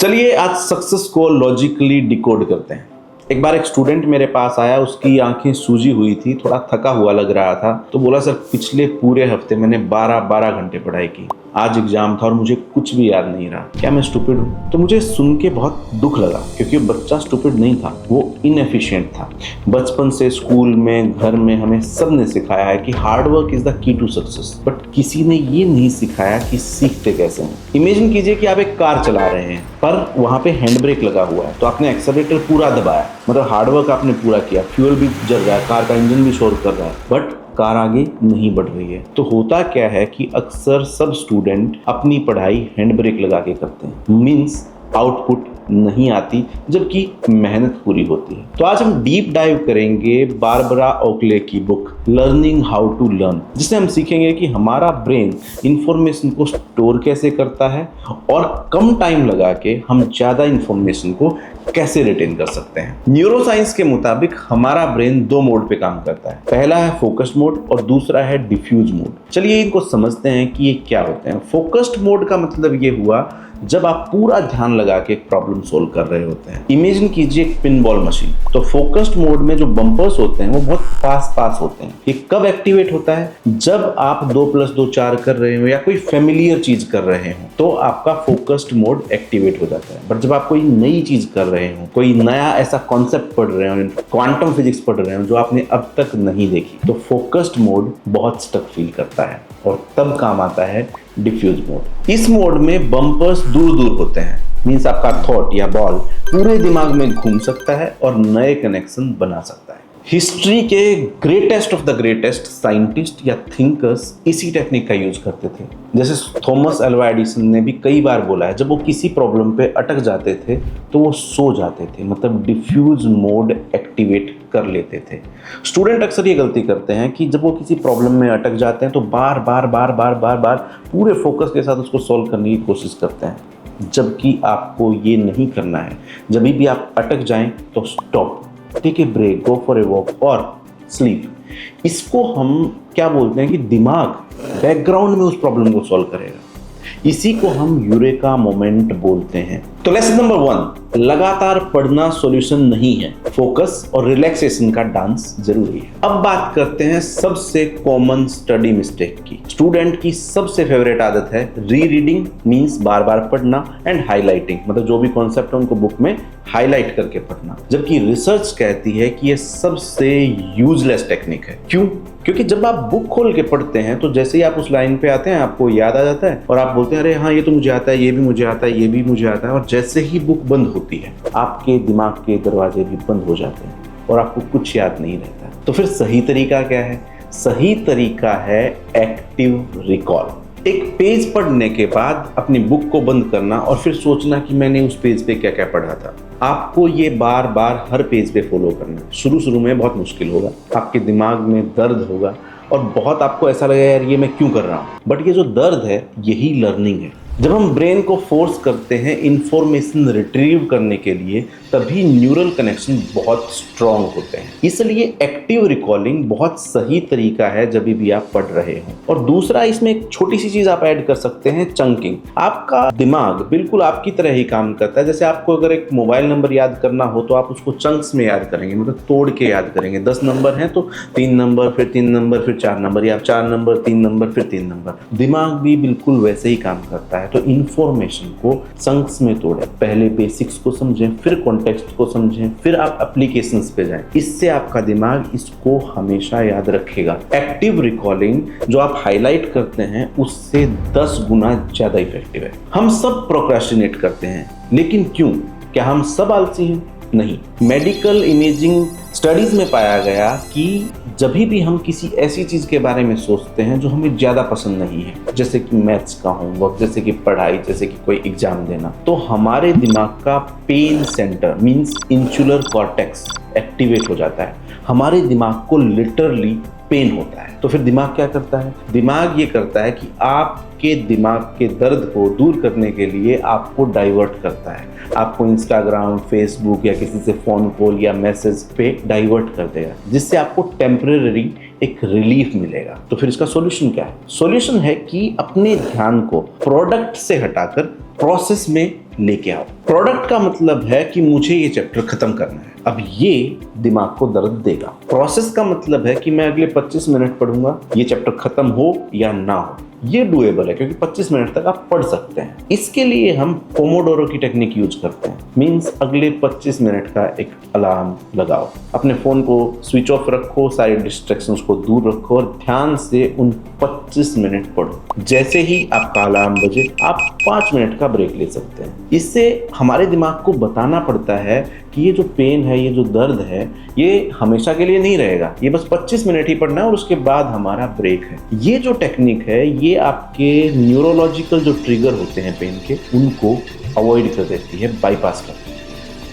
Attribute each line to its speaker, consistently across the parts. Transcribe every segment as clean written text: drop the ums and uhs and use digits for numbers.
Speaker 1: चलिए आज सक्सेस को लॉजिकली डिकोड करते हैं। एक बार एक स्टूडेंट मेरे पास आया, उसकी आंखें सूजी हुई थी, थोड़ा थका हुआ लग रहा था। तो बोला सर पिछले पूरे हफ्ते मैंने 12 घंटे पढ़ाई की, आज एग्जाम था और मुझे कुछ भी याद नहीं रहा, क्या मैं स्टूपिड हूँ? तो मुझे सुन के बहुत दुख लगा, क्योंकि बच्चा स्टूपिड नहीं था, वो इनएफिशिएंट था। बचपन से स्कूल में, घर में हमें सब ने सिखाया है कि hard work is the key to success, but किसी ने ये नहीं सिखाया कि सीखते कैसे हैं। इमेजिन कीजिए कि आप एक कार चला रहे हैं, पर वहां पे हैंड ब्रेक लगा हुआ है, तो आपने एक्सेलरेटर पूरा दबाया, मतलब हार्डवर्क आपने पूरा किया, फ्यूल भी जल रहा है, कार का इंजन भी शोर कर रहा है, बट कार आगे नहीं बढ़ रही है। तो होता क्या है कि अक्सर सब स्टूडेंट अपनी पढ़ाई हैंड ब्रेक लगा के करते हैं, मीन्स आउटपुट नहीं आती, जबकि मेहनत पूरी होती है। तो आज हम डीप डाइव करेंगे बारबरा ओकले की book learning how to learn, जिससे हम सीखेंगे कि हमारा ब्रेन इंफॉर्मेशन को स्टोर कैसे करता है और कम टाइम लगा के हम ज़्यादा इंफॉर्मेशन को कैसे रिटेन कर सकते हैं। न्यूरोसाइंस के मुताबिक हमारा ब्रेन दो मोड पे काम करता है, पहला है फोकस्ड मोड और दूसरा है डिफ्यूज मोड। चलिए इनको समझते हैं कि ये क्या होते हैं। फोकस्ड मोड का मतलब ये हुआ जब आप पूरा ध्यान लगा के एक प्रॉब्लम सोल्व कर रहे होते हैं। इमेजिन कीजिए एक पिन बॉल मशीन। तो फोकस्ड मोड में जो बम्पर्स होते हैं वो बहुत पास होते हैं। ये कब एक्टिवेट होता है? जब आप 2+2 4 कर रहे हो या कोई फेमिलियर चीज कर रहे हो, तो आपका फोकस्ड मोड एक्टिवेट हो जाता है। बट जब आप कोई नई चीज कर रहे हो, कोई नया ऐसा कॉन्सेप्ट पढ़ रहे हो, क्वांटम फिजिक्स पढ़ रहे हो जो आपने अब तक नहीं देखी, तो फोकस्ड मोड बहुत स्टक फील करता है और तब काम आता है डिफ्यूज मोड। इस मोड में बम्पर्स दूर होते हैं, मीन्स आपका थॉट या बॉल पूरे दिमाग में घूम सकता है और नए कनेक्शन बना सकता है। हिस्ट्री के greatest of the greatest scientist या थिंकर्स इसी टेक्निक का यूज करते थे। जैसे थॉमस अल्वा एडिसन ने भी कई बार बोला है, जब वो किसी प्रॉब्लम पे अटक जाते थे तो वो सो जाते थे, मतलब डिफ्यूज मोड एक्टिवेट कर लेते थे। स्टूडेंट अक्सर ये गलती करते हैं कि जब वो किसी प्रॉब्लम में अटक जाते हैं तो बार बार पूरे फोकस के साथ उसको सॉल्व करने की कोशिश करते हैं, जबकि आपको ये नहीं करना है। जब भी आप अटक जाएं तो stop, take a break, go for a walk और स्लीप। इसको हम क्या बोलते हैं कि दिमाग बैकग्राउंड में उस प्रॉब्लम को सॉल्व करेगा। इसी को हम यूरेका मोमेंट बोलते हैं। तो लेसन नंबर 1, लगातार पढ़ना सॉल्यूशन नहीं है, फोकस और रिलैक्सेशन का डांस जरूरी है। अब बात करते हैं सबसे कॉमन स्टडी मिस्टेक की। स्टूडेंट की सबसे फेवरेट आदत है री रीडिंग, मीन्स बार पढ़ना, एंड हाईलाइटिंग, मतलब जो भी कॉन्सेप्ट है उनको बुक में हाईलाइट करके पढ़ना। जबकि रिसर्च कहती है कि ये सबसे यूजलेस टेक्निक है। क्यों? क्योंकि जब आप बुक खोल के पढ़ते हैं तो जैसे ही आप उस लाइन पे आते हैं आपको याद आ जाता है और आप बोलते हैं अरे हाँ ये तो मुझे आता है, ये भी मुझे आता है, ये भी मुझे आता है, और जैसे ही बुक बंद होती है आपके दिमाग के दरवाजे भी बंद हो जाते हैं और आपको कुछ याद नहीं रहता। तो फिर सही तरीका क्या है? सही तरीका है एक्टिव रिकॉल। एक पेज पढ़ने के बाद अपनी बुक को बंद करना और फिर सोचना कि मैंने उस पेज पे क्या क्या पढ़ा था। आपको ये बार हर पेज पे फॉलो करना है। शुरू में बहुत मुश्किल होगा, आपके दिमाग में दर्द होगा और बहुत आपको ऐसा लगेगा यार ये मैं क्यों कर रहा हूँ, बट ये जो दर्द है यही लर्निंग है। जब हम ब्रेन को फोर्स करते हैं इंफॉर्मेशन रिट्रीव करने के लिए, तभी न्यूरल कनेक्शन बहुत स्ट्रांग होते हैं। इसलिए एक्टिव रिकॉलिंग बहुत सही तरीका है जब भी आप पढ़ रहे हो। और दूसरा, इसमें एक छोटी सी चीज आप ऐड कर सकते हैं, चंकिंग। आपका दिमाग बिल्कुल आपकी तरह ही काम करता है। जैसे आपको अगर एक मोबाइल नंबर याद करना हो तो आप उसको चंक्स में याद करेंगे, मतलब तोड़ के याद करेंगे। 10 नंबर हैं तो 3 नंबर, फिर 3 नंबर, फिर 4 नंबर, या 4 नंबर, 3 नंबर, फिर 3 नंबर। दिमाग भी बिल्कुल वैसे ही काम करता है। तो इंफॉर्मेशन को चंक्स में तोड़ें, पहले बेसिक्स को समझें, फिर कॉन्टेक्स्ट को समझें, फिर आप एप्लीकेशंस पे जाएं। इससे आपका दिमाग इसको हमेशा याद रखेगा। एक्टिव रिकॉलिंग जो आप हाईलाइट करते हैं उससे 10 गुना ज्यादा इफेक्टिव है। हम सब प्रोक्रेस्टिनेट करते हैं, लेकिन क्यों? क्या हम सब आलसी हैं? नहीं। मेडिकल इमेजिंग स्टडीज में पाया गया कि जब भी हम किसी ऐसी चीज के बारे में सोचते हैं जो हमें ज्यादा पसंद नहीं है, जैसे कि मैथ्स का होमवर्क, जैसे कि पढ़ाई, जैसे कि कोई एग्जाम देना, तो हमारे दिमाग का pain centre means insular cortex activate हो जाता है। हमारे दिमाग को लिटरली पेन होता है। तो फिर दिमाग क्या करता है? दिमाग ये करता है कि आपके दिमाग के दर्द को दूर करने के लिए आपको डाइवर्ट करता है। आपको इंस्टाग्राम, फेसबुक या किसी से फोन कॉल या मैसेज पे डाइवर्ट कर देगा, जिससे आपको टेम्परेरी एक रिलीफ मिलेगा। तो फिर इसका सॉल्यूशन क्या है? सॉल्यूशन है कि अपने ध्यान को प्रोडक्ट से हटाकर प्रोसेस में लेके आओ। प्रोडक्ट का मतलब है कि मुझे ये चैप्टर खत्म करना है, अब ये दिमाग को दर्द देगा। प्रोसेस का मतलब है कि मैं अगले 25 मिनट पढ़ूंगा, ये चैप्टर खत्म हो या ना हो, ये डूएबल है क्योंकि 25 मिनट तक आप पढ़ सकते हैं। इसके लिए हम पोमोडोरो की टेक्निक यूज करते हैं। मींस अगले 25 मिनट का एक अलार्म लगाओ, अपने फोन को स्विच ऑफ रखो, सारे डिस्ट्रैक्शंस को दूर रखो और ध्यान से उन 25 मिनट पढ़ो। जैसे ही आपका अलार्म बजे आप 5 मिनट का ब्रेक ले सकते हैं। इससे हमारे दिमाग को बताना पड़ता है कि ये जो पेन है, ये जो दर्द है, ये हमेशा के लिए नहीं रहेगा, ये बस 25 मिनट ही पढ़ना है और उसके बाद हमारा ब्रेक है। ये जो टेक्निक है ये आपके न्यूरोलॉजिकल जो ट्रिगर होते हैं पेन के, उनको अवॉइड कर देती है, बाईपास करती है।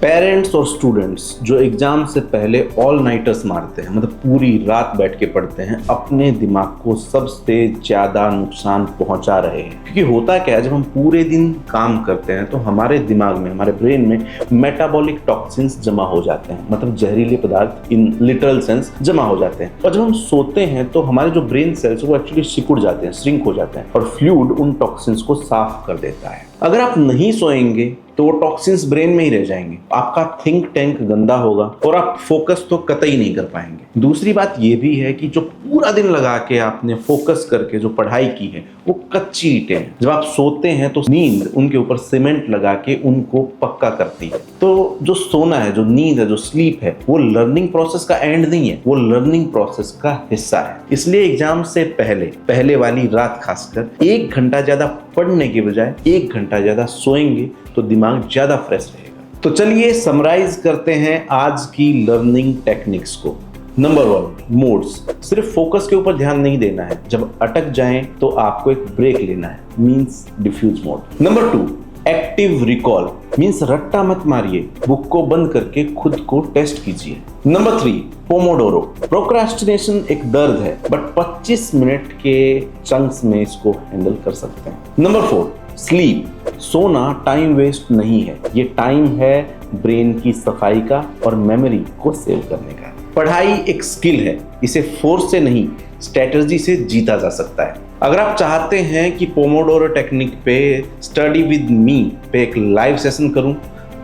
Speaker 1: पेरेंट्स और स्टूडेंट्स जो एग्जाम से पहले ऑल नाइटर्स मारते हैं, मतलब पूरी रात बैठ के पढ़ते हैं, अपने दिमाग को सबसे ज़्यादा नुकसान पहुंचा रहे हैं। क्योंकि होता क्या है, जब हम पूरे दिन काम करते हैं तो हमारे दिमाग में, हमारे ब्रेन में मेटाबॉलिक टॉक्सिन्स जमा हो जाते हैं, मतलब जहरीले पदार्थ इन लिटरल सेंस जमा हो जाते हैं। और जब हम सोते हैं तो हमारे जो ब्रेन सेल्स वो एक्चुअली सिकुड़ जाते हैं, श्रिंक हो जाते हैं और फ्लूइड उन टॉक्सिन्स को साफ कर देता है। अगर आप नहीं सोएंगे तो वो टॉक्सिन्स ब्रेन में ही रह जाएंगे, आपका थिंक टैंक गंदा होगा और आप फोकस तो कतई नहीं कर पाएंगे। दूसरी बात ये भी है कि जो पूरा दिन लगा के आपने फोकस करके जो पढ़ाई की है वो कच्ची ईंटें हैं। जब आप सोते हैं तो नींद उनके ऊपर सीमेंट लगा के उनको पक्का करती है। तो जो सोना है, जो नींद है, जो स्लीप है, वो लर्निंग प्रोसेस का एंड नहीं है, वो लर्निंग प्रोसेस का हिस्सा है। इसलिए एग्जाम से पहले वाली रात खासकर 1 घंटा ज्यादा पढ़ने के बजाय 1 घंटा ज्यादा सोएंगे तो दिमाग ज्यादा फ्रेश रहेगा। तो चलिए समराइज करते हैं आज की लर्निंग टेक्निक्स को। Number 1, modes. सिर्फ फोकस के ऊपर ध्यान नहीं देना है, जब अटक जाएं तो आपको एक ब्रेक लेना है, means diffuse mode. Number 2, active recall, means रट्टा मत मारिए, बुक को बंद करके खुद को टेस्ट कीजिए। Number 3, Pomodoro. प्रोक्रास्टिनेशन एक दर्द है, बट 25 मिनट के चंक्स में इसको हैंडल कर सकते हैं। Number 4, sleep. सोना टाइम वेस्ट नहीं है, ये टाइम है ब्रेन की सफाई का और मेमोरी को सेव करने का। पढ़ाई एक स्किल है, इसे फोर्स से नहीं स्ट्रेटजी से जीता जा सकता है। अगर आप चाहते हैं कि पोमोडोरो टेक्निक पे स्टडी विद मी पे एक लाइव सेशन करूं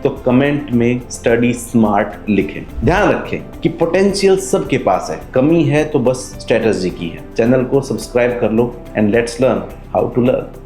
Speaker 1: तो कमेंट में स्टडी स्मार्ट लिखें। ध्यान रखें कि पोटेंशियल सबके पास है, कमी है तो बस स्ट्रेटजी की है। चैनल को सब्सक्राइब कर लो and let's learn how to learn.